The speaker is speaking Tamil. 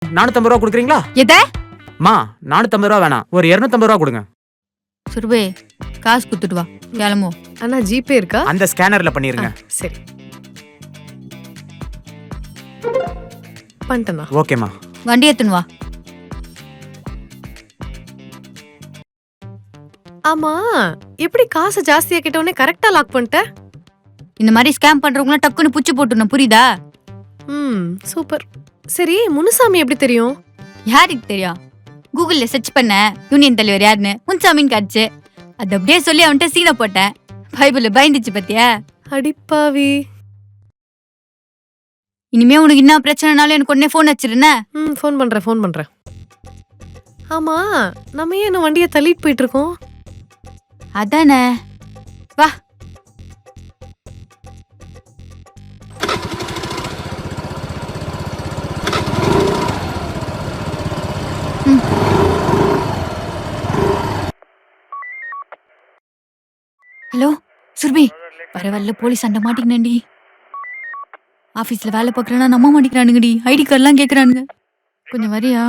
450 ரூபா கொடுக்குறீங்களா? எத மா 450 ரூபா வேணாம், ஒரு 250 ரூபா கொடுங்க. சுருபே காசு குத்துட்டு வா கிளம்புவோம். அண்ணா ஜிபே இருக்கா? அந்த ஸ்கேனர்ல பண்ணிருங்க. சரி பண்ணிட்டேண்ணா. ஓகேமா. வண்டி எடுத்துன்னு வா. ஆமா எப்படி காசு ஜாஸ்தியா கிட்டவனே கரெக்டா லாக் பண்ணிட்ட? இந்த மாதிரி ஸ்கேம் பண்றவங்களாம் டக்குன்னு புச்சு போட்டுணும், புரியுதா? சூப்பர். சரி முனுசாமி எப்படி தெரியும்? யாருக்கு தெரியும்? கூகுள்ல சர்ச் பண்ண யூனியன் தலைவர் யாருன்னு முன்சாமின்னு காட்டுச்சு. அது அப்படியே சொல்லி அவன்கிட்ட சீனை போட்டேன். பைபிள்ல பயந்துச்சு பத்தியா? அடிப்பாவி. இனிமே உனக்கு என்ன பிரச்சனைனாலும் எனக்கு உடனே போன் வச்சிருந்தேன். ஃபோன் பண்றேன். ஆமா நம்ம ஏன் என்ன வண்டியை தள்ளிட்டு போயிட்டு இருக்கோம்? அதானே, வா. ஹலோ சுர்பி, பரவாயில்ல போலீஸ் அண்ட மாட்டிக்கினேன்டி. ஆபீஸ்ல வேலை பார்க்கறேன்னா நம்ப மாட்டேங்கிறானுங்கடி. ஐடி கார்டெல்லாம் கேட்கறானுங்க. கொஞ்சம் வரியா?